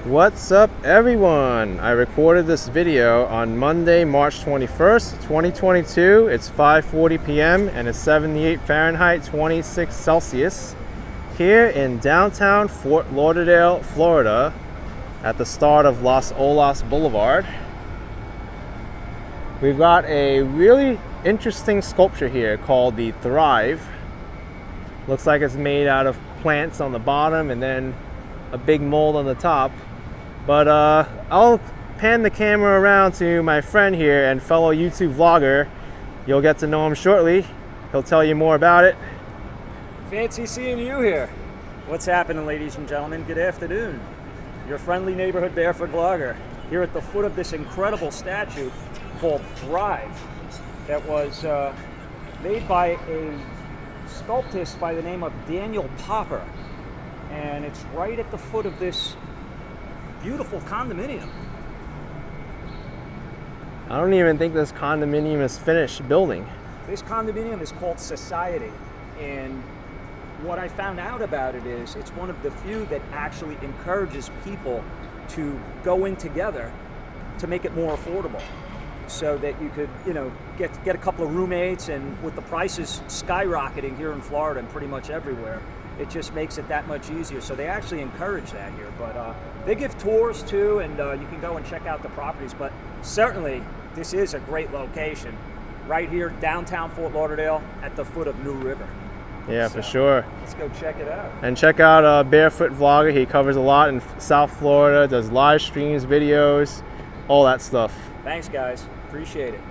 What's up, everyone? I recorded this video on Monday, March 21st, 2022. It's 5:40 p.m. and it's 78 Fahrenheit, 26 Celsius here in downtown Fort Lauderdale, Florida at the start of Los Olas Boulevard. We've got a really interesting sculpture here called the Thrive. Looks like it's made out of plants on the bottom and then a big mold on the top. But I'll pan the camera around to my friend here and fellow YouTube vlogger. You'll get to know him shortly. He'll tell you more about it. Fancy seeing you here. What's happening, ladies and gentlemen? Good afternoon. Your friendly neighborhood barefoot vlogger here at the foot of this incredible statue called Thrive that was made by a sculptist by the name of Daniel Popper. And it's right at the foot of this beautiful condominium. I don't even think this condominium is finished building. This condominium is called Society, and what I found out about it is it's one of the few that actually encourages people to go in together to make it more affordable, so that you could, get a couple of roommates. And with the prices skyrocketing here in Florida and pretty much everywhere, it just makes it that much easier. So they actually encourage that here. But they give tours too, and you can go and check out the properties. But certainly, this is a great location, right here downtown Fort Lauderdale at the foot of New River. Yeah, so, for sure. Let's go check it out. And check out Barefoot Vlogger. He covers a lot in South Florida, does live streams, videos, all that stuff. Thanks, guys. Appreciate it.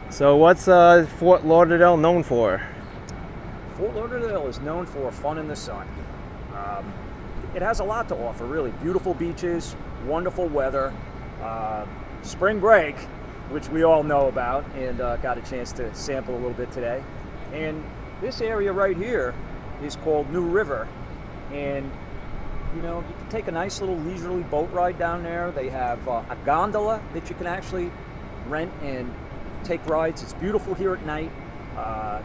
So what's Fort Lauderdale known for? Fort Lauderdale is known for fun in the sun. It has a lot to offer, really. Beautiful beaches, wonderful weather, spring break, which we all know about and got a chance to sample a little bit today. And this area right here is called New River. And you can take a nice little leisurely boat ride down there. They have a gondola that you can actually rent and take rides. It's beautiful here at night.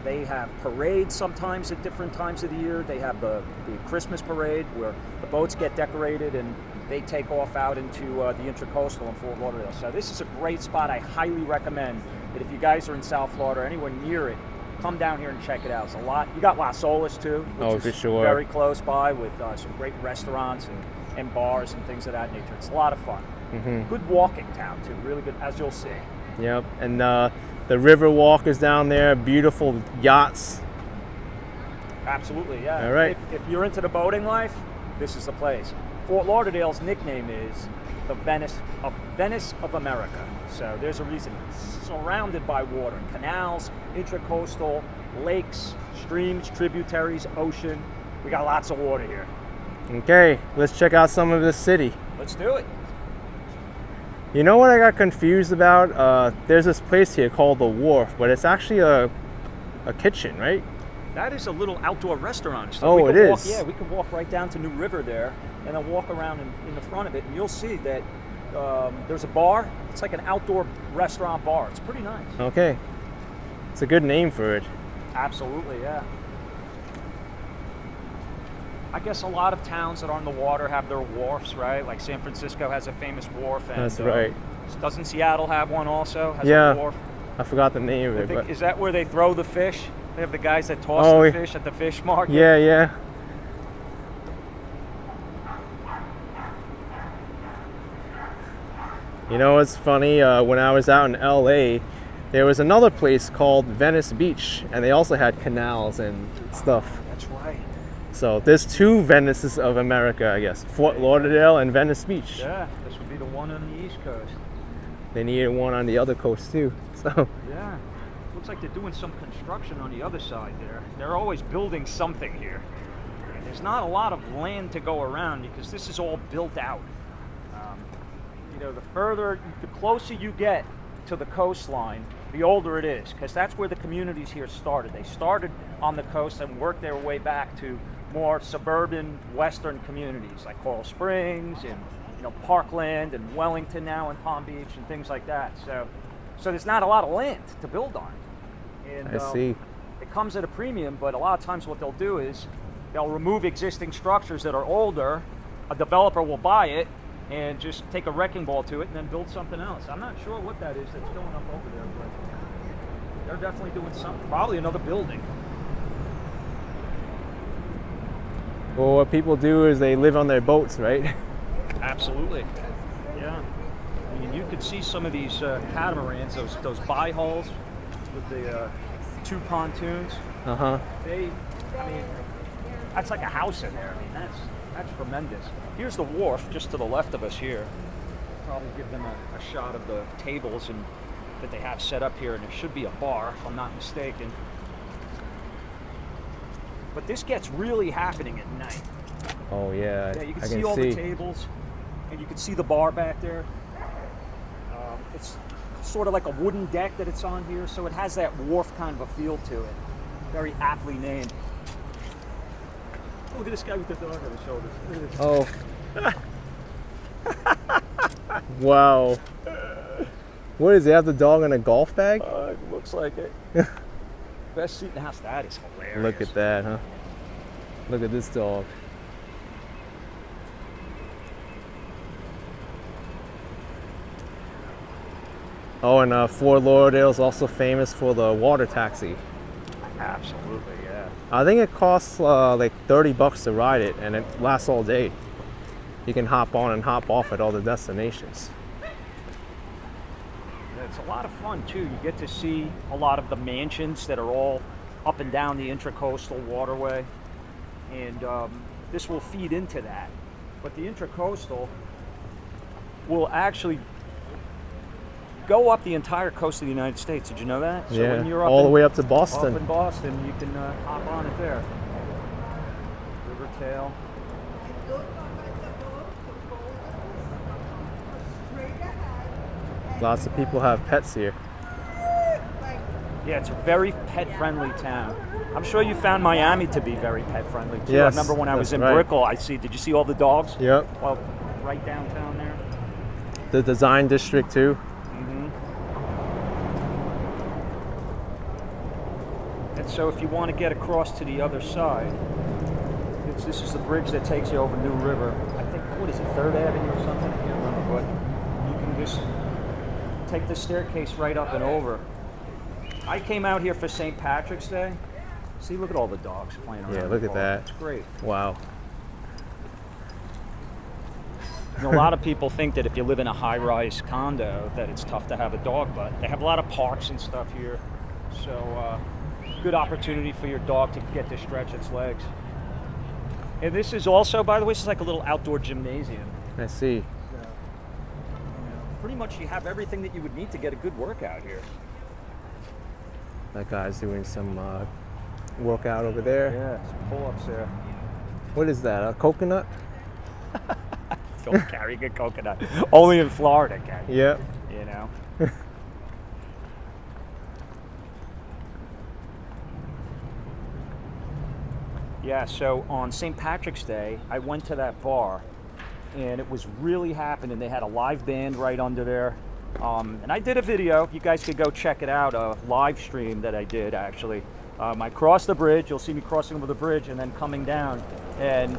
They have parades sometimes at different times of the year. They have the Christmas parade where the boats get decorated and they take off out into the Intracoastal in Fort Lauderdale. So this is a great spot. I highly recommend that if you guys are in South Florida or anywhere near it, come down here and check it out. It's a lot. You got Las Olas too, which is very close by, with some great restaurants and bars and things of that nature. It's a lot of fun. Mm-hmm. Good walking town too. Really good, as you'll see. Yep, and the Riverwalk is down there. Beautiful yachts. Absolutely, yeah. All right. If you're into the boating life, this is the place. Fort Lauderdale's nickname is the Venice of America. So there's a reason. It's surrounded by water, canals, intracoastal, lakes, streams, tributaries, ocean. We got lots of water here. Okay, let's check out some of this city. Let's do it. You know what I got confused about? There's this place here called The Wharf, but it's actually a kitchen, right? That is a little outdoor restaurant. So oh, it is? Yeah, we can walk right down to New River there and then walk around in the front of it, and you'll see that there's a bar. It's like an outdoor restaurant bar. It's pretty nice. Okay. It's a good name for it. Absolutely, yeah. I guess a lot of towns that are on the water have their wharfs, right? Like San Francisco has a famous wharf. And, that's right. Doesn't Seattle have one also? Has a wharf? I forgot the name of it. But is that where they throw the fish? They have the guys that toss the fish at the fish market? Yeah, yeah. You know, it's funny, when I was out in LA, there was another place called Venice Beach, and they also had canals and stuff. That's right. So there's two Venices of America, I guess. Fort Lauderdale and Venice Beach. Yeah, this would be the one on the East Coast. They needed one on the other coast too. So yeah, looks like they're doing some construction on the other side there. They're always building something here. And there's not a lot of land to go around because this is all built out. The closer you get to the coastline, the older it is, because that's where the communities here started. They started on the coast and worked their way back to more suburban western communities like Coral Springs and Parkland and Wellington now and Palm Beach and things like that. So there's not a lot of land to build on. And I see. it comes at a premium, but a lot of times what they'll do is they'll remove existing structures that are older. A developer will buy it and just take a wrecking ball to it and then build something else. I'm not sure what that is that's going up over there, but they're definitely doing something. Probably another building. Well, what people do is they live on their boats, right? Absolutely. Yeah. I mean, you could see some of these catamarans, those bi-hulls with the 2 pontoons. Uh-huh. I mean, that's like a house in there. I mean, that's tremendous. Here's the wharf just to the left of us here. Probably give them a shot of the tables and that they have set up here, and there should be a bar, if I'm not mistaken. But this gets really happening at night. Oh yeah. Yeah, you can see all the tables, and you can see the bar back there. It's sort of like a wooden deck that it's on here, so it has that wharf kind of a feel to it. Very aptly named. Look at this guy with the dog on his shoulders. Oh. Wow. What is it? Have the dog in a golf bag? It looks like it. Best seat in the house. That is hilarious. Look at that, huh? Look at this dog. Oh, and Fort Lauderdale is also famous for the water taxi. Absolutely, yeah. I think it costs like $30 to ride it, and it lasts all day. You can hop on and hop off at all the destinations. It's a lot of fun too. You get to see a lot of the mansions that are all up and down the intracoastal waterway, and this will feed into that. But the intracoastal will actually go up the entire coast of the United States. Did you know that? So yeah, when you're up all the way up to Boston. Up in Boston, you can hop on it there. Rivertail. Lots of people have pets here. Yeah, it's a very pet-friendly town. I'm sure you found Miami to be very pet-friendly too. Yes, I remember when I was in right. Brickell, did you see all the dogs? Yep. Well, right downtown there. The design district too. And so if you want to get across to the other side, this is the bridge that takes you over New River. I think, what is it, 3rd Avenue or something? I can't remember, but you can just take the staircase right up and over. I came out here for St. Patrick's Day. See, look at all the dogs playing around. Yeah, look at that. It's great. Wow. You know, a lot of people think that if you live in a high-rise condo that it's tough to have a dog, but they have a lot of parks and stuff here. So good opportunity for your dog to get to stretch its legs. And this is also, by the way, this is like a little outdoor gymnasium. I see. So, pretty much you have everything that you would need to get a good workout here. That guy's doing some workout over there. Yeah, some pull-ups there. What is that, a coconut? Don't carry a coconut. Only in Florida, can you? Yep. You know? Yeah, so on St. Patrick's Day, I went to that bar, and it was really happening. They had a live band right under there. And I did a video. You guys could go check it out, a live stream that I did, actually. I crossed the bridge. You'll see me crossing over the bridge and then coming down. And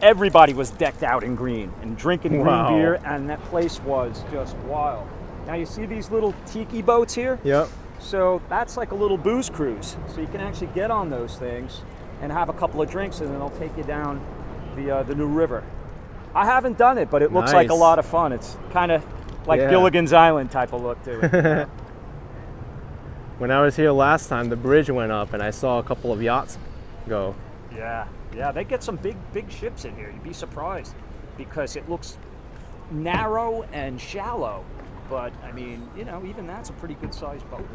everybody was decked out in green and drinking green beer, and that place was just wild. Now, you see these little tiki boats here? Yep. So that's like a little booze cruise. So you can actually get on those things and have a couple of drinks, and then they'll take you down the New River. I haven't done it, but it looks like a lot of fun. It's kind of like Gilligan's Island type of look to it. You know? When I was here last time, the bridge went up, and I saw a couple of yachts go. Yeah, they get some big ships in here. You'd be surprised because it looks narrow and shallow. But, I mean, you know, even that's a pretty good-sized boat.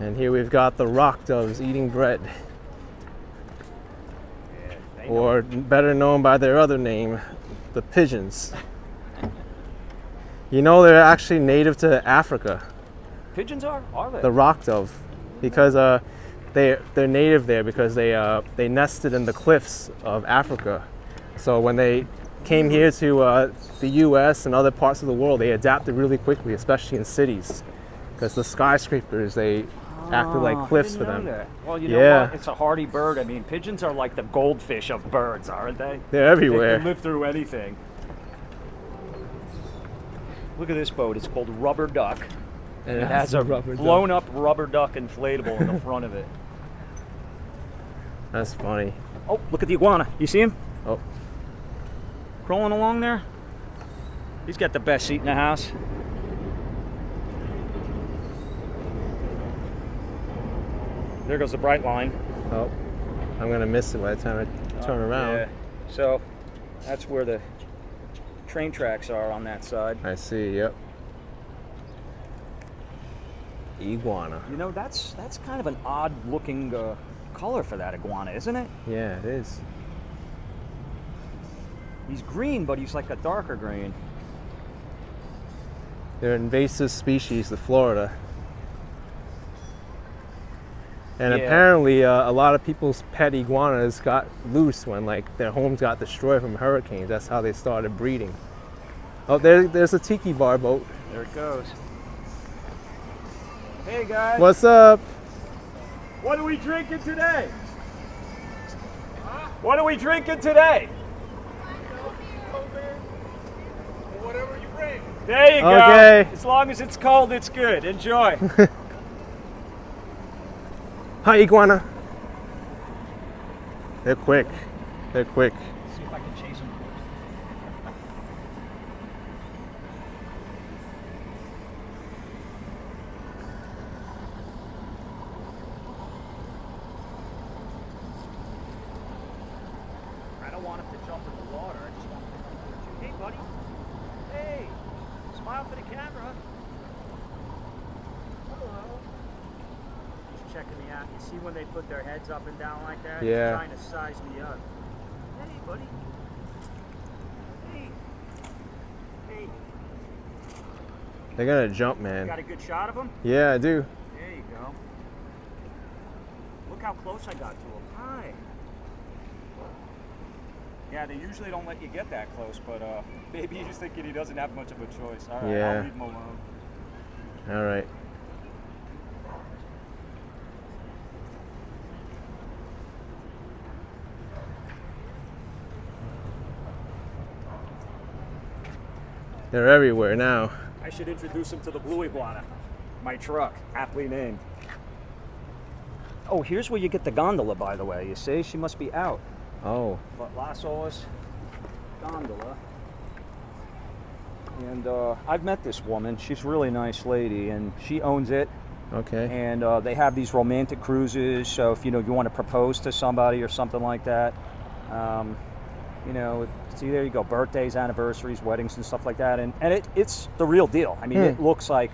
And here we've got the rock doves eating bread. Yeah, or better known by their other name, the pigeons. You know, they're actually native to Africa. Pigeons are they? The rock dove, because they're native there because they nested in the cliffs of Africa. So when they came here to the U.S. and other parts of the world, they adapted really quickly, especially in cities, because the skyscrapers, they acted like cliffs for them. That. Well, you know Yeah. what? It's a hardy bird. I mean, pigeons are like the goldfish of birds, aren't they? They're They everywhere. can live through anything. Look at this boat. It's called Rubber Duck. And It has a rubber duck. blown up rubber duck inflatable in the front of it. That's funny. Oh, look at the iguana. You see him? Oh, Crawling along there? He's got the best seat in the house. There goes the bright line. oh, I'm gonna miss it by the time I turn around. Yeah. So that's where the train tracks are on that side. I see. Yep. Iguana. You know, that's kind of an odd looking color for that iguana, isn't it? Yeah, it is. He's green, but he's like a darker green. They're invasive species of Florida. And Yeah. apparently, a lot of people's pet iguanas got loose when, like, their homes got destroyed from hurricanes. That's how they started breeding. Oh, there's a tiki bar boat. There it goes. Hey guys, What's up? what are we drinking today? What are we drinking today? Whatever you bring. There you Okay. go. As long as it's cold, it's good. Enjoy. Hi, iguana. They're quick. They're quick. See if I can chase him. I don't want him to jump in the water. I just want him to come towards you. Hey, buddy. Hey. Smile for the camera. Hello. Just checking me out. You see when they put their heads up and down like that? Yeah. He's trying to size me up. Hey, buddy. Hey. Hey. They're gonna jump, man. Got a good shot of him? Yeah, I do. There you go. Look how close I got to him. Hi. Yeah, they usually don't let you get that close, but maybe he's thinking he doesn't have much of a choice. All right, Yeah. I'll leave him alone. All right. They're everywhere now. I should introduce him to the blue iguana, my truck, aptly named. Oh, here's where you get the gondola, by the way. You see, she must be out. Oh, But Las Olas Gondola. And I've met this woman. She's a really nice lady, and she owns it. okay. And they have these romantic cruises. So if you want to propose to somebody or something like that, see, there you go, birthdays, anniversaries, weddings, and stuff like that. And it's the real deal. I mean, it looks like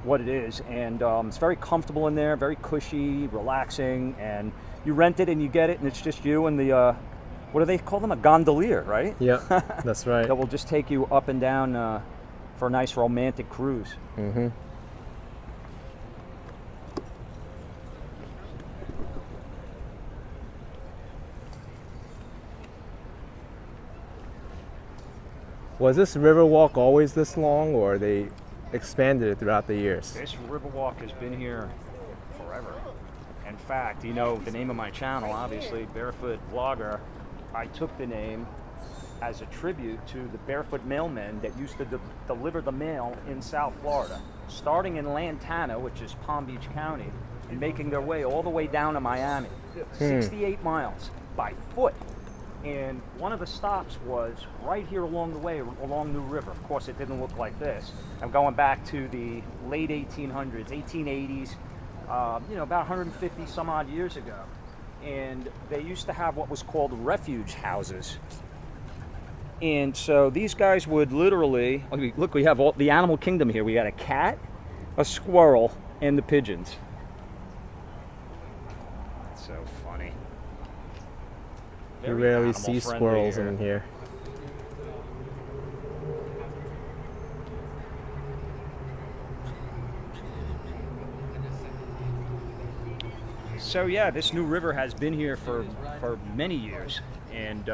what it is, and it's very comfortable in there, very cushy, relaxing, and you rent it and you get it, and it's just you and the what do they call them, a gondolier, right? Yep, that's right. That will just take you up and down for a nice romantic cruise. Mm-hmm. Was this Riverwalk always this long, or they expanded it throughout the years? This Riverwalk has been here forever. In fact, the name of my channel, obviously, Barefoot Vlogger, I took the name as a tribute to the barefoot mailmen that used to deliver the mail in South Florida, starting in Lantana, which is Palm Beach County, and making their way all the way down to Miami, 68 miles by foot. And one of the stops was right here along the way, along New River. Of course, it didn't look like this. I'm going back to the late 1800s, 1880s, about 150 some odd years ago. And they used to have what was called refuge houses. And so these guys would literally, look, we have all the animal kingdom here. We got a cat, a squirrel, and the pigeons. That's so funny. You Very rarely animal see friendly squirrels here. in here. So yeah, this new river has been here for many years, and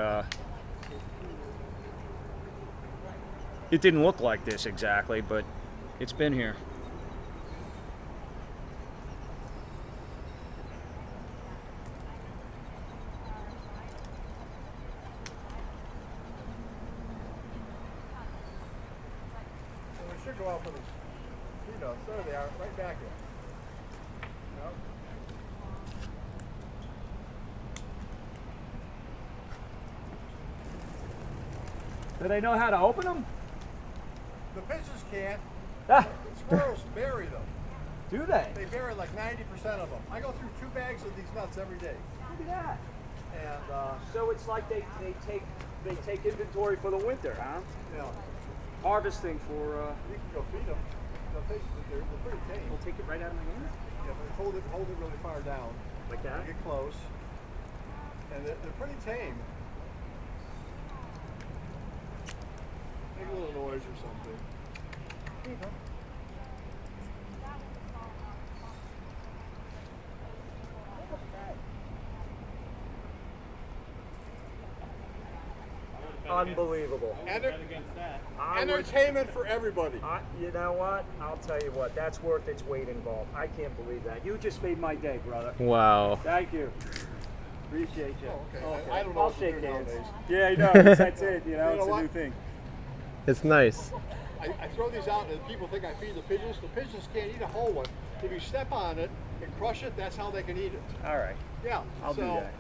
it didn't look like this exactly, but it's been here. should go out for the peanuts. There they are, right back here. Yep. Do they know how to open them? The pigeons can't. Ah, Squirrels bury them. do they? They bury like 90% of them. I go through 2 bags of these nuts every day. Look at that. And, So it's like they take inventory for the winter, huh? you know, Harvesting for. you can go feed them. They're pretty tame. We'll take it right out of my hand. Yeah, but hold it really far down. Like that. Get close. And they're pretty tame. Make a little noise or something. There you go. Unbelievable. Entertainment for everybody. You know what? I'll tell you what. That's worth its weight in gold. I can't believe that. You just made my day, brother. Wow. Thank you. Appreciate you. Oh, okay. I don't know I'll what to shake do hands. nowadays. Yeah, you know, that's it. You know, You know it's a what? new thing. It's nice. I throw these out and people think I feed the pigeons. The pigeons can't eat a whole one. If you step on it and crush it, that's how they can eat it. All right. Yeah. I'll do that.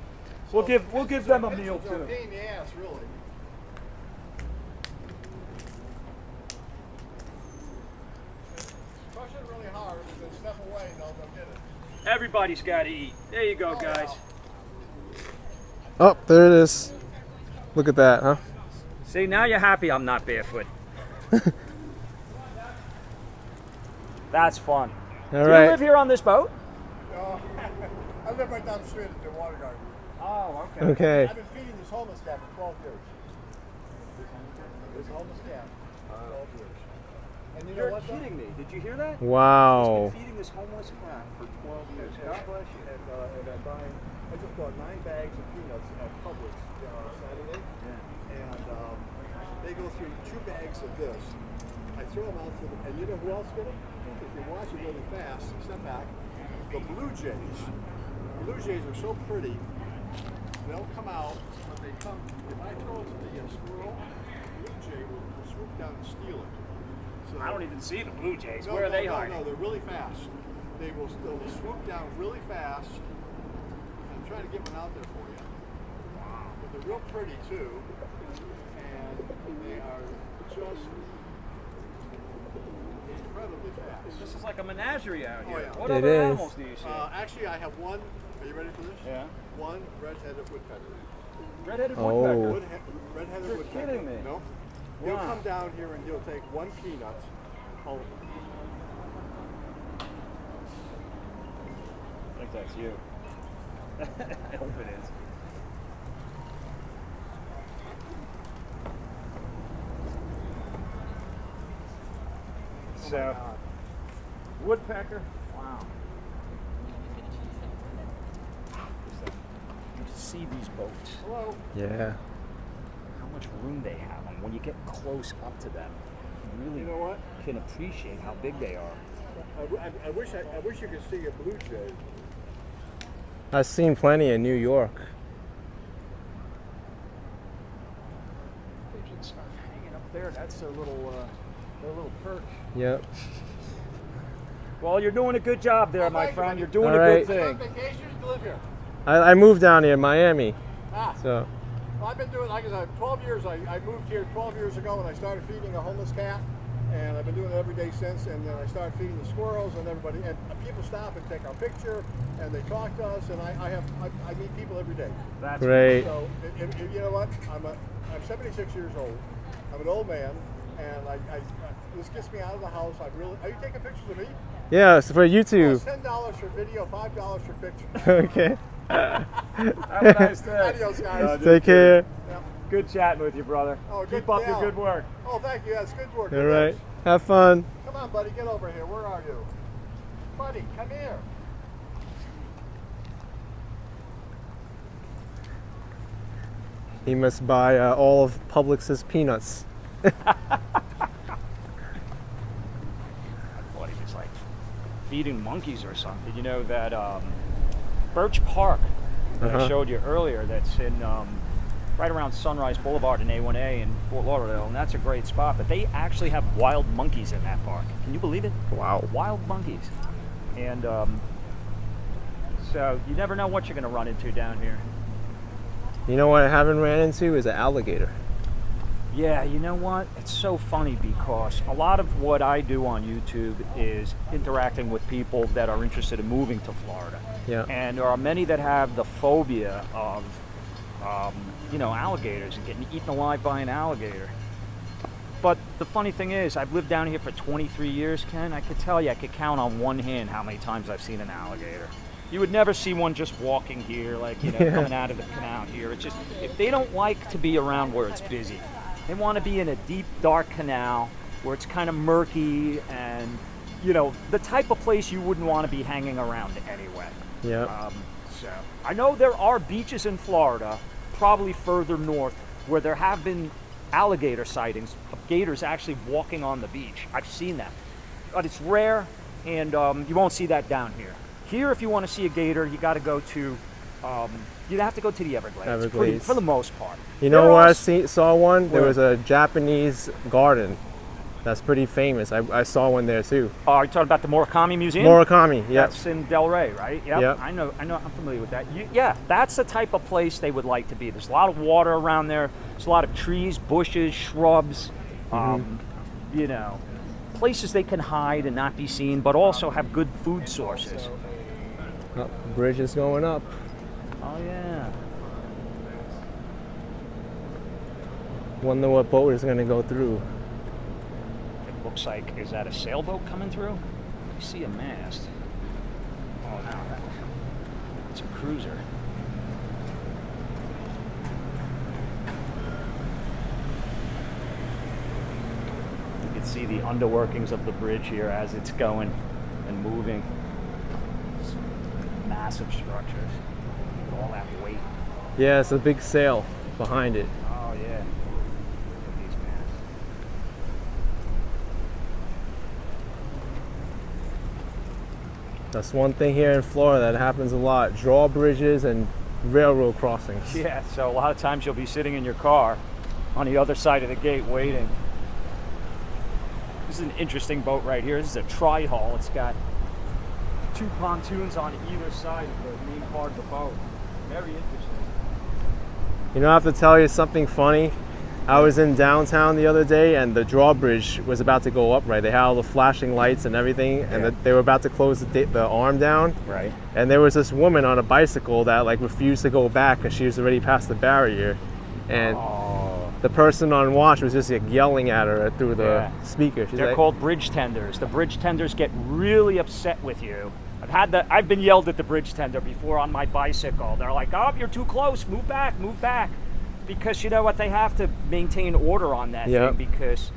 so We'll give them a pigeons meal are too. a pain in the ass, really. Crush it really hard and then step away and they'll get it. Everybody's got to eat. There you go, guys. Oh, there it is. Look at that, huh? See, now you're happy I'm not barefoot. That's fun. All Do right. you live here on this boat? No, I live right down the street at the water garden. Oh, okay. Okay. I've been feeding this homeless cat for 12 years. This homeless cat for 12 years. And you know You're what? though? kidding me. Did you hear that? Wow. He's been feeding this homeless cat for 12 years. God bless you. And I'm buying, I just bought 9 bags of peanuts at Publix Saturday. Yeah. And they go through 2 bags of this. I throw them out to them, and you know who else did it? If you watch it really fast, step back, the blue jays. Blue jays are so pretty, they'll come out, but they come, if I throw it to the squirrel, the blue jay will swoop down and steal it. So, I don't even see the Blue Jays. no, Where are no, they no, hiding? No, they're really fast. They'll swoop down really fast. I'm trying to get one out there for you. Wow. But they're real pretty too, and they are just incredibly fast. This is like a menagerie out here. Oh, yeah. What It other is. animals do you see? Actually, I have one. Are you ready for this? Yeah. One red-headed woodpecker. Red-headed Oh. woodpecker. Red-headed You're woodpecker. kidding me. No. He'll Wow. come down here and he'll take 1 peanut. Oh, I think that's you. I hope it is. So, woodpecker. Wow. You can see these boats. hello. Yeah. How much room they have, and when you get close up to them, you really You know what? can appreciate how big they are. I wish you could see a blue jay. I've seen plenty in New York. Pigeons are hanging up there. That's their little perch. Yep. Well, you're doing a good job there, my thank you. friend. You're doing All a right. good I thing. on vacation to live here. I moved down here in Miami. Ah. So, Well, I've been doing, like I said, 12 years. I moved here 12 years ago when I started feeding a homeless cat, and I've been doing it every day since. And then I started feeding the squirrels, and everybody, and people stop and take our picture, and they talk to us, and I meet people every day. That's great. So, if you know what? I'm 76 years old. I'm an old man, and this gets me out of the house. Are you taking pictures of me? yeah, it's for Well, YouTube. it's $10 for video, $5 for picture. Okay. Have a nice day. Adios, guys. Take care. Yeah. Good chatting with you, brother. Oh, good- Keep up yeah. your good work. Oh, thank you. That's good work. All right. Have fun. Come on, buddy. Get over here. Where are you? Buddy, come here. He must buy all of Publix's peanuts. I thought he was like feeding monkeys or something. You know that Birch Park that I Uh-huh. showed you earlier that's in right around Sunrise Boulevard and A1A in Fort Lauderdale, and that's a great spot. But they actually have wild monkeys in that park. Can you believe it? Wow. Wild monkeys. And so you never know what you're going to run into down here. You know what I haven't ran into is an alligator. Yeah, you know what? It's so funny because a lot of what I do on YouTube is interacting with people that are interested in moving to Florida. Yeah. And there are many that have the phobia of, alligators and getting eaten alive by an alligator. But the funny thing is, I've lived down here for 23 years, Ken. I could tell you, I could count on one hand how many times I've seen an alligator. You would never see one just walking here, coming out of the canal here. It's just, if they don't like to be around where it's busy, they want to be in a deep, dark canal where it's kind of murky and, the type of place you wouldn't want to be hanging around anyway. Yeah. So I know there are beaches in Florida, probably further north, where there have been alligator sightings of gators actually walking on the beach. I've seen that, but it's rare, and you won't see that down here. Here, if you want to see a gator, you got to go to, you'd have to go to the Everglades. For the most part. You know where I saw one? There was a Japanese garden. That's pretty famous. I saw one there too. Are you talking about the Murakami Museum? Murakami, yeah. That's in Delray, right? Yep. Yep. I know. I'm familiar with that. Yeah, that's the type of place they would like to be. There's a lot of water around there. There's a lot of trees, bushes, shrubs. Places they can hide and not be seen, but also have good food sources. Oh, bridge is going up. Oh yeah. Wonder what boat is going to go through. It looks like, is that a sailboat coming through? I see a mast. Oh no, it's a cruiser. You can see the underworkings of the bridge here as it's going and moving. It's massive structures, all that weight. Yeah, it's a big sail behind it. Oh yeah. Look at these masts. That's one thing here in Florida that happens a lot. Drawbridges and railroad crossings. Yeah, so a lot of times you'll be sitting in your car on the other side of the gate waiting. This is an interesting boat right here. This is a tri-hull. It's got 2 pontoons on either side of the main part of the boat. Very interesting. You know, I have to tell you something funny. I was in downtown the other day and the drawbridge was about to go up, right? They had all the flashing lights and everything, and they were about to close the arm down. Right. And there was this woman on a bicycle that refused to go back because she was already past the barrier. And the person on watch was just yelling at her through the speaker. They're called bridge tenders. The bridge tenders get really upset with you. I've been yelled at the bridge tender before on my bicycle. They're like, "Oh, you're too close. Move back, move back." Because you know what? They have to maintain order on that thing because,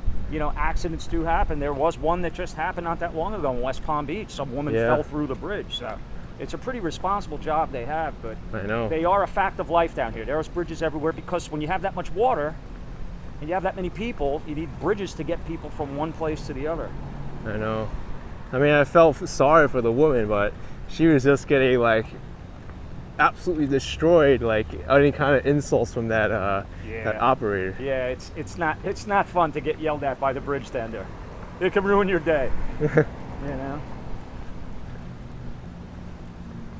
accidents do happen. There was one that just happened not that long ago in West Palm Beach. Some woman fell through the bridge. So it's a pretty responsible job they have, but I know. They are a fact of life down here. There's bridges everywhere because when you have that much water and you have that many people, you need bridges to get people from one place to the other. I know. I mean, I felt sorry for the woman, but she was just getting absolutely destroyed, any kind of insults from that that operator. Yeah, it's not fun to get yelled at by the bridge tender. It can ruin your day.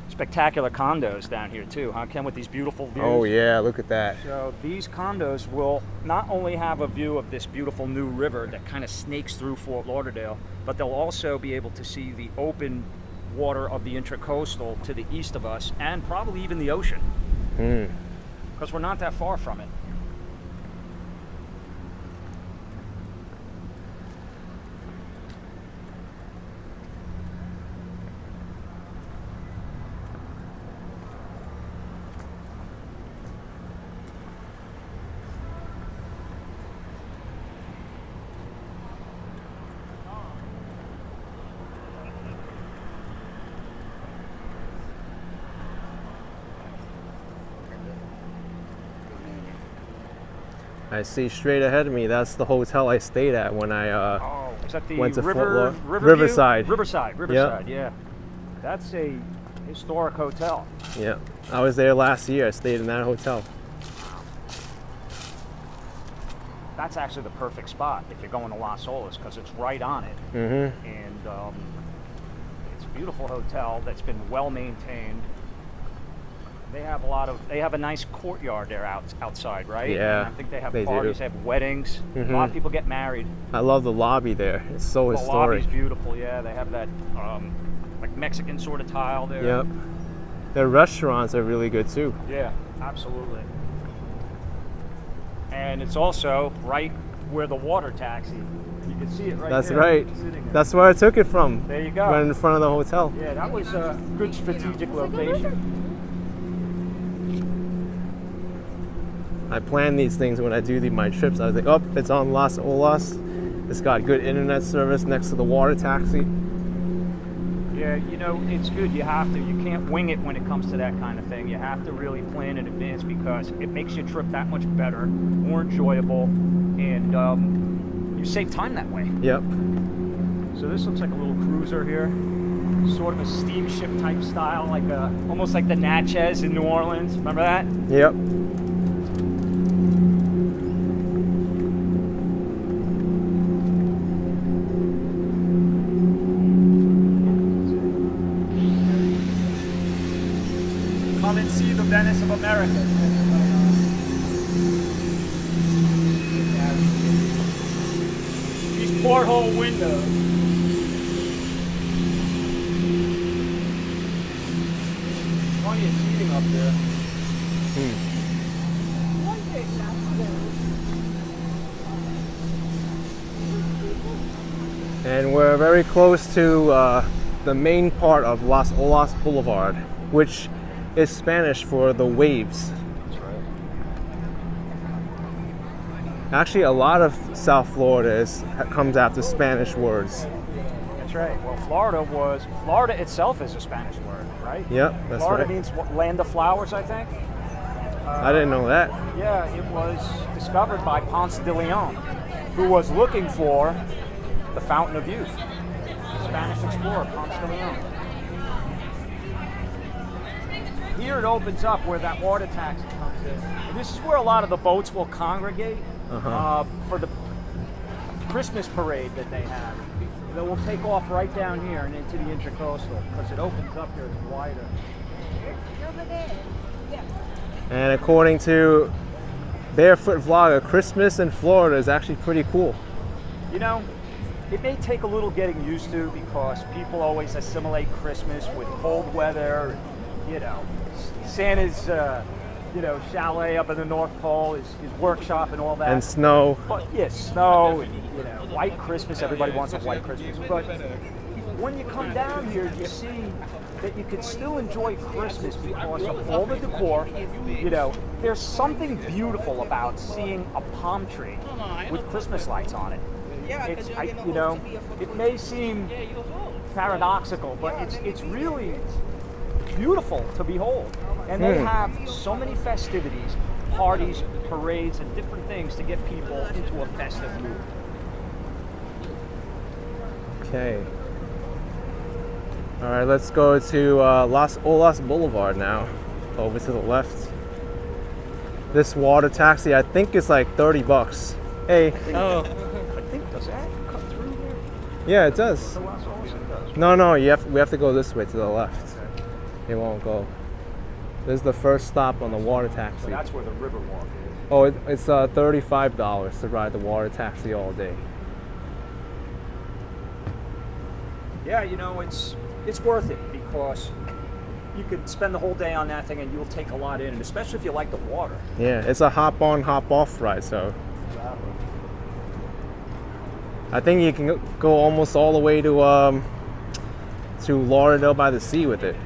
Spectacular condos down here too, huh, Ken, with these beautiful views. Oh yeah, look at that. So these condos will not only have a view of this beautiful new river that kind of snakes through Fort Lauderdale, but they'll also be able to see the open water of the intracoastal to the east of us, and probably even the ocean, because we're not that far from it. I see straight ahead of me. That's the hotel I stayed at when I is that the went to Riverside? Riverside. Yeah. That's a historic hotel. Yeah, I was there last year. I stayed in that hotel. that's actually the perfect spot if you're going to Las Olas because it's right on it. Mm-hmm. And it's a beautiful hotel that's been well maintained. They have a nice courtyard there outside, right? Yeah, And I think they have they parties, do. they have weddings. Mm-hmm. A lot of people get married. I love the lobby there. It's so The historic. lobby's beautiful, yeah. They have that like Mexican sort of tile there. Yep. Their restaurants are really good too. Yeah, absolutely. And it's also right where the water taxi. You can see it right That's there. right. Sitting there. That's where I took it from. There you go. Right in front of the hotel. Yeah, that was a good strategic location. I plan these things when I do my trips. I was like, oh, it's on Las Olas. It's got good internet service next to the water taxi. Yeah, you know, it's good. You have to. You can't wing it when it comes to that kind of thing. You have to really plan in advance because it makes your trip that much better, more enjoyable, and you save time that way. Yep. So this looks like a little cruiser here, sort of a steamship type style, like almost like the Natchez in New Orleans. Remember that? Yep. Come and see the Venice of America. These porthole windows. Plenty of seating up there. And we're very close to the main part of Las Olas Boulevard, which is Spanish for the waves. That's right. Actually, a lot of South Florida comes after Spanish words. That's right. Well, Florida itself is a Spanish word, right? Yep, that's Florida right. means land of flowers, I think. I didn't know that. Yeah, it was discovered by Ponce de Leon, who was looking for the Fountain of Youth. Spanish explorer Ponce de Leon. Here it opens up where that water taxi comes in. And this is where a lot of the boats will congregate for the Christmas parade that they have. They will take off right down here and into the Intracoastal because it opens up here, it's wider. Over there. Yeah. And according to Barefoot Vlogger, Christmas in Florida is actually pretty cool. You know, it may take a little getting used to because people always assimilate Christmas with cold weather. You know, Santa's, chalet up in the North Pole, his workshop and all that. And snow. But yes, snow and, white Christmas. Everybody wants a white Christmas. But when you come down here, you see that you can still enjoy Christmas because of all the decor. There's something beautiful about seeing a palm tree with Christmas lights on it. It may seem paradoxical, but it's really beautiful to behold. And they have so many festivities, parties, parades, and different things to get people into a festive mood. Okay. All right, let's go to Las Olas Boulevard now, over to the left. This water taxi, I think it's like $30. Hey. I think, does that cut through here? Yeah, it does. The Las Olas it does. No, we have to go this way to the left. It won't go. This is the first stop on the water taxi. So that's where the Riverwalk is. Oh, it's $35 to ride the water taxi all day. Yeah, it's worth it because you could spend the whole day on that thing and you'll take a lot in, and especially if you like the water. Yeah, it's a hop-on, hop-off ride, so I think you can go almost all the way to Lauderdale by the sea with it.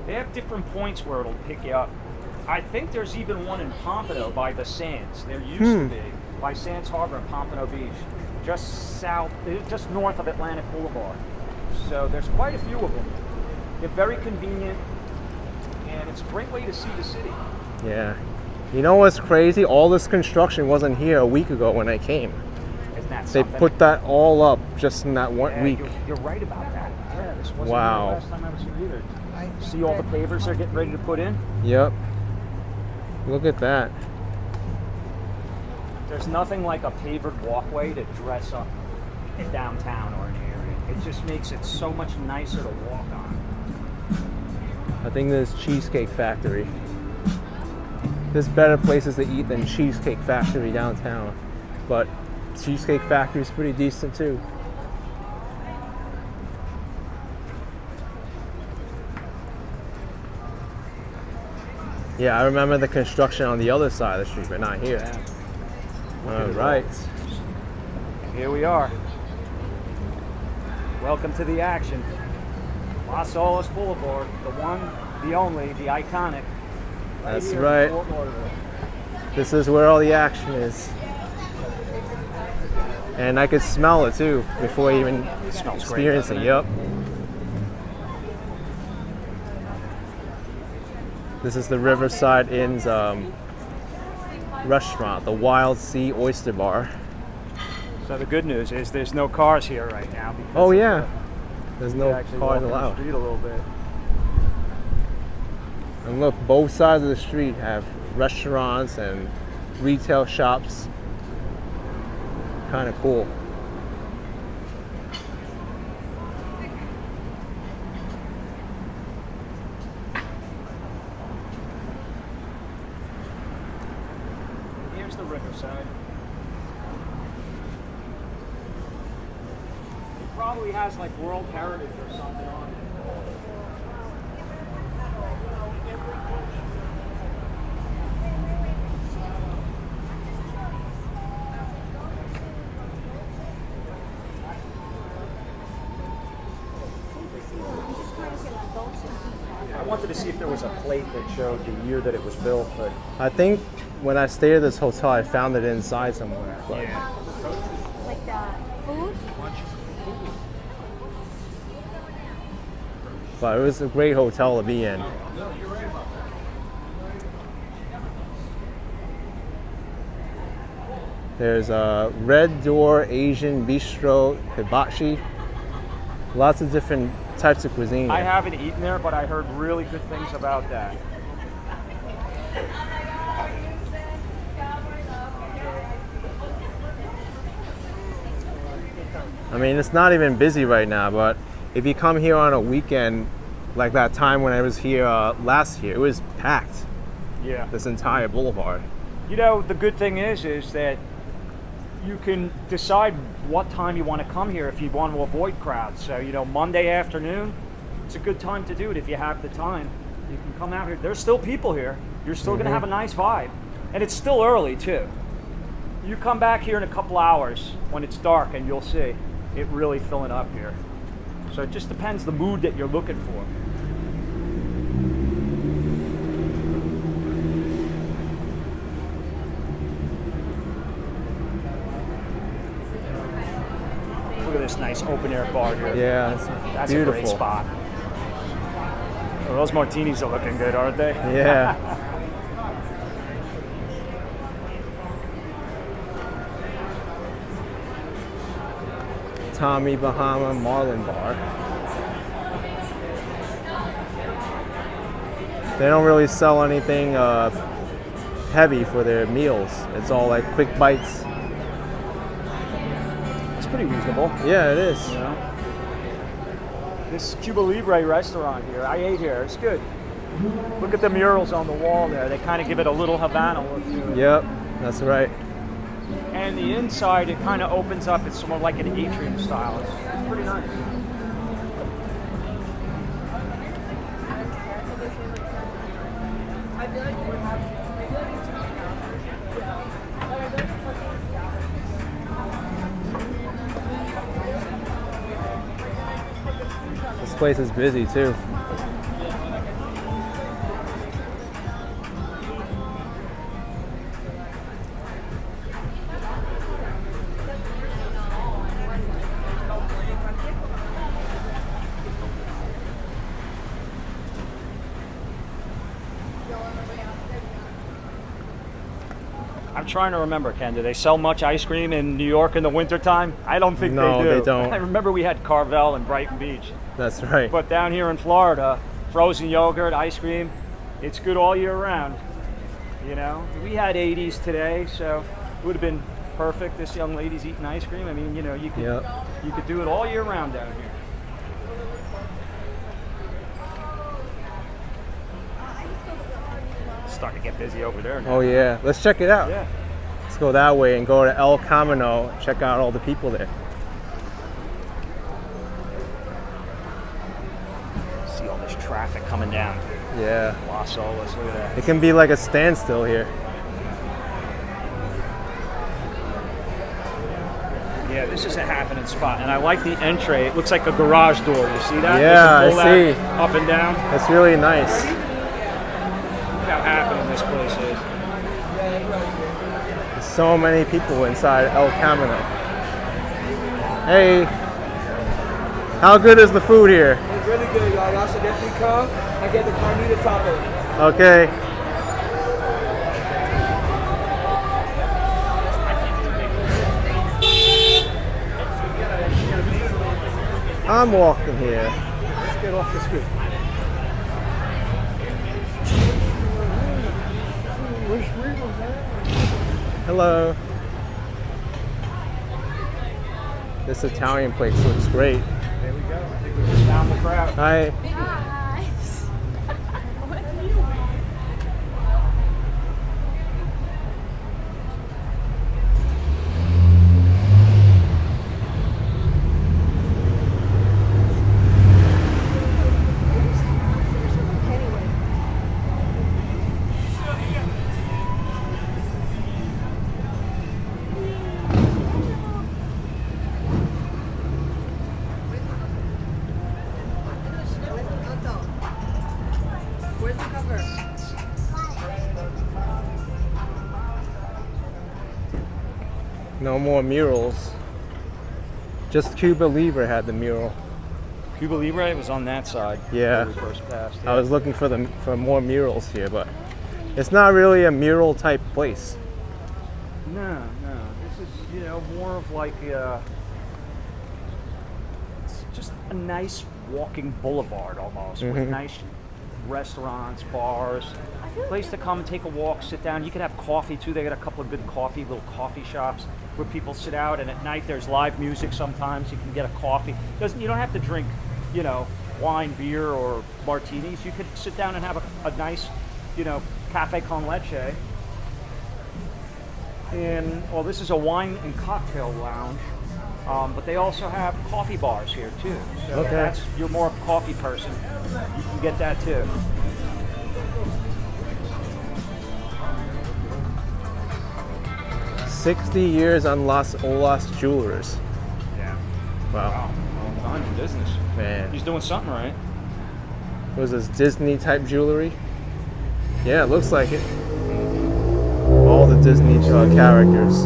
They have different points where it'll pick you up. I think there's even one in Pompano by the Sands. There used to be, by Sands Harbor and Pompano Beach, just north of Atlantic Boulevard. So there's quite a few of them. They're very convenient, and it's a great way to see the city. Yeah. You know what's crazy? All this construction wasn't here a week ago when I came. Isn't that They something? put that all up just in that one week. You're right about that. Yeah, this wasn't Wow. the last time I was here either. See all the pavers they're getting ready to put in? Yep. Look at that. There's nothing like a pavered walkway to dress up in downtown or an area. It just makes it so much nicer to walk on. I think there's Cheesecake Factory. There's better places to eat than Cheesecake Factory downtown. But Cheesecake Factory is pretty decent too. Yeah, I remember the construction on the other side of the street, but not here. All right. Here we are. Welcome to the action. Las Olas Boulevard, the one, the only, the iconic. That's here in right. Fort Lauderdale. This is where all the action is. And I could smell it too before I even smells experience great, it. doesn't Yep. This is the Riverside Inn's restaurant, the Wild Sea Oyster Bar. So the good news is there's no cars here right now. Because Oh yeah, there's you no actually cars walk down allowed. the street a little bit. And look, both sides of the street have restaurants and retail shops. Kind of cool. Here's the Riverside. It probably has like World Heritage or something on it. I wanted to see if there was a plate that showed the year that it was built, but I think when I stayed at this hotel, I found it inside somewhere. But Like the food? but it was a great hotel to be in. There's a Red Door Asian Bistro Hibachi. Lots of different types of cuisine. I haven't eaten there, but I heard really good things about that. I mean, it's not even busy right now, but if you come here on a weekend, like that time when I was here last year, it was packed, Yeah. this entire boulevard. You know, the good thing is that you can decide what time you want to come here if you want to avoid crowds. So, you know, Monday afternoon, it's a good time to do it if you have the time. You can come out here. There's still people here. You're still going to have a nice vibe. And it's still early, too. You come back here in a couple hours when it's dark and you'll see it really filling up here. So it just depends the mood that you're looking for. Look at this nice open air bar here. Yeah, it's That's beautiful. a great spot. Well, those martinis are looking good, aren't they? Yeah. Tommy Bahama Marlin Bar. They don't really sell anything heavy for their meals. It's all like quick bites. It's pretty reasonable. Yeah, it is. You know? This Cuba Libre restaurant here, I ate here. It's good. Look at the murals on the wall there. They kind of give it a little Havana look to it. Yep, that's right. And the inside, it kind of opens up. It's more like an atrium style. It's pretty nice. This place is busy too. I'm trying to remember, Ken, do they sell much ice cream in New York in the wintertime? I don't think No, they do. they don't. I remember we had Carvel and Brighton Beach. That's right. But down here in Florida, frozen yogurt, ice cream. It's good all year round. You know, we had 80s today, so it would have been perfect. This young lady's eating ice cream. I mean, you know, you could do it all year round down here. It's starting to get busy over there now. Oh yeah, let's check it out. Yeah. Let's go that way and go to El Camino, check out all the people there. See all this traffic coming down. Yeah. Las Olas, look at that. It can be like a standstill here. Yeah, this is a happening spot, and I like the entry. It looks like a garage door. You see that? Yeah, You can pull I see. that up and down. It's really nice. Look how happening this place is. There's so many people inside El Camino. Hey, how good is the food here? It's really good, y'all. Y'all should definitely come and get the carnita taco. Okay. I'm walking here. Let's get off the street. Which street was that? Hello. This Italian place looks great. There we go. I think we just found the crowd. Hi. Guys. Where's the cover? No more murals. Just Cuba Libre had the mural. Cuba Libre was on that side. Yeah. When we first passed. I was looking for more murals here, but it's not really a mural type place. No. This is, you know, more of like it's just a nice walking boulevard almost with nice restaurants, bars, place to come and take a walk, sit down. You can have coffee too. They got a couple of good little coffee shops where people sit out, and at night there's live music sometimes. You can get a coffee. You don't have to drink, you know, wine, beer, or martinis. You could sit down and have a nice, you know, cafe con leche. And, well, this is a wine and cocktail lounge, but they also have coffee bars here too. So Okay. you're more of a coffee person, you can get that too. 60 years on Las Olas Jewelers. Yeah. Wow. Long time in business. Man. He's doing something right. Was this Disney type jewelry? Yeah, it looks like it. All the Disney characters.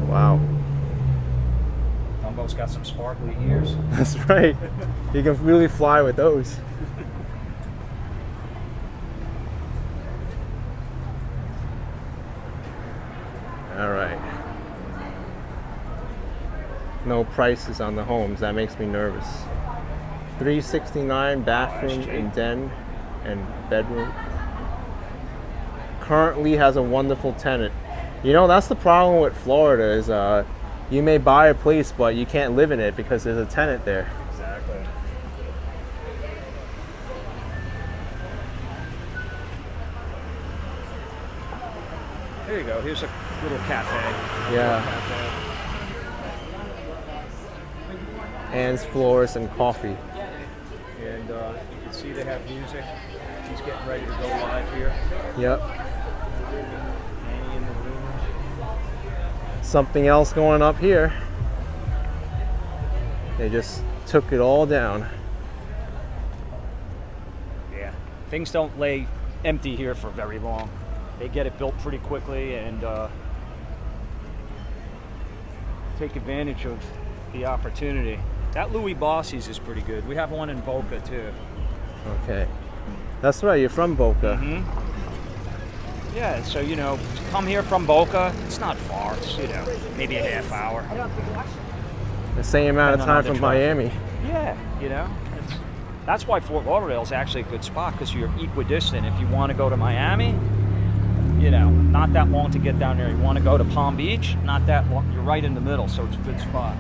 Wow. Dumbo's got some sparkly ears. That's right. You can really fly with those. All right. No prices on the homes. That makes me nervous. $369 bathroom and den and bedroom. Currently has a wonderful tenant. You know, that's the problem with Florida is you may buy a place, but you can't live in it because there's a tenant there. Exactly. There you go. Here's a little cafe. Yeah. Cafe. Hands, floors, and coffee. And you can see they have music. He's getting ready to go live here. Yep. Annie in the room. Something else going up here. They just took it all down. Yeah. Things don't lay empty here for very long. They get it built pretty quickly and take advantage of the opportunity. That Louis Bossi's is pretty good. We have one in Boca too. Okay. That's right, you're from Boca. Yeah, so you know, to come here from Boca, it's not far. It's, you know, maybe a half hour. The same amount of Depending on time the from traffic. Miami. Yeah, you know, That's why Fort Lauderdale is actually a good spot, because you're equidistant. If you want to go to Miami, you know, not that long to get down there. You want to go to Palm Beach, not that long. You're right in the middle, so it's a good spot.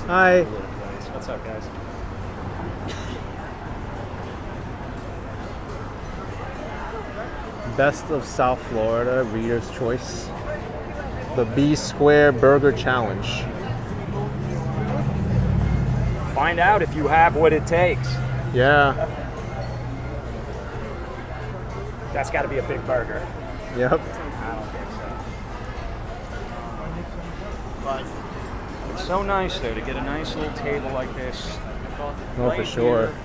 Hi. What's up, guys? Best of South Florida, Reader's Choice. The B Square Burger Challenge. Find out if you have what it takes. Yeah. That's got to be a big burger. Yep. I don't think so. But it's so nice though to get a nice little table like this. Oh, for sure. Here,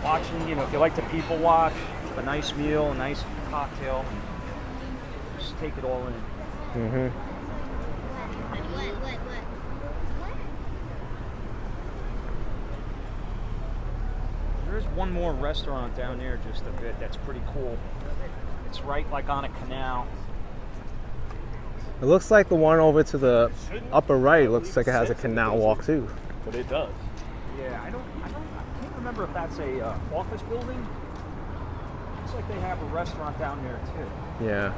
watching, you know, if you like to people watch, a nice meal, a nice cocktail, just take it all in. There's one more restaurant down there just a bit that's pretty cool. It's right like on a canal. It looks like the one over to the upper right looks like it has a canal walk too. But it does. Yeah, I can't remember if that's a office building. Looks like they have a restaurant down there too. Yeah.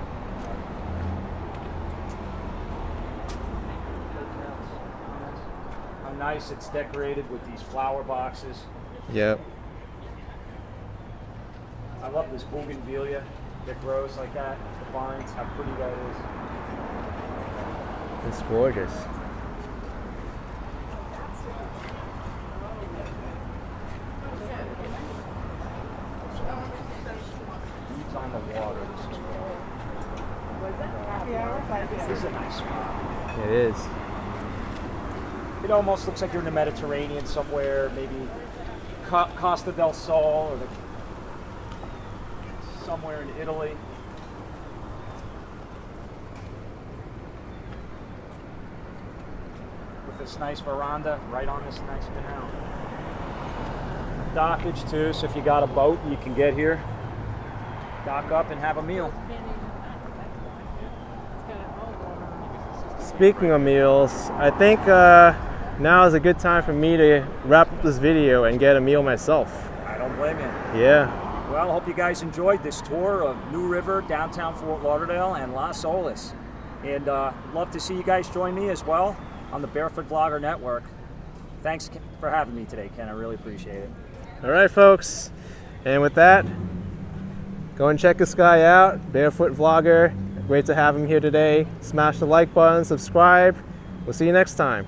How nice it's decorated with these flower boxes. Yep. I love this bougainvillea that grows like that. The vines, how pretty that is. It's gorgeous. Leaves on the water. This is a nice spot. It is. It almost looks like you're in the Mediterranean somewhere, maybe Costa del Sol or somewhere in Italy. With this nice veranda right on this nice canal. Dockage too, so if you got a boat, you can get here, dock up and have a meal. Speaking of meals, I think now is a good time for me to wrap up this video and get a meal myself. I don't blame you. Yeah. Well, I hope you guys enjoyed this tour of New River, downtown Fort Lauderdale, and Las Olas. And love to see you guys join me as well on the Barefoot Vlogger Network. Thanks for having me today, Ken. I really appreciate it. All right, folks. And with that, go and check this guy out, Barefoot Vlogger. Great to have him here today. Smash the like button, subscribe. We'll see you next time.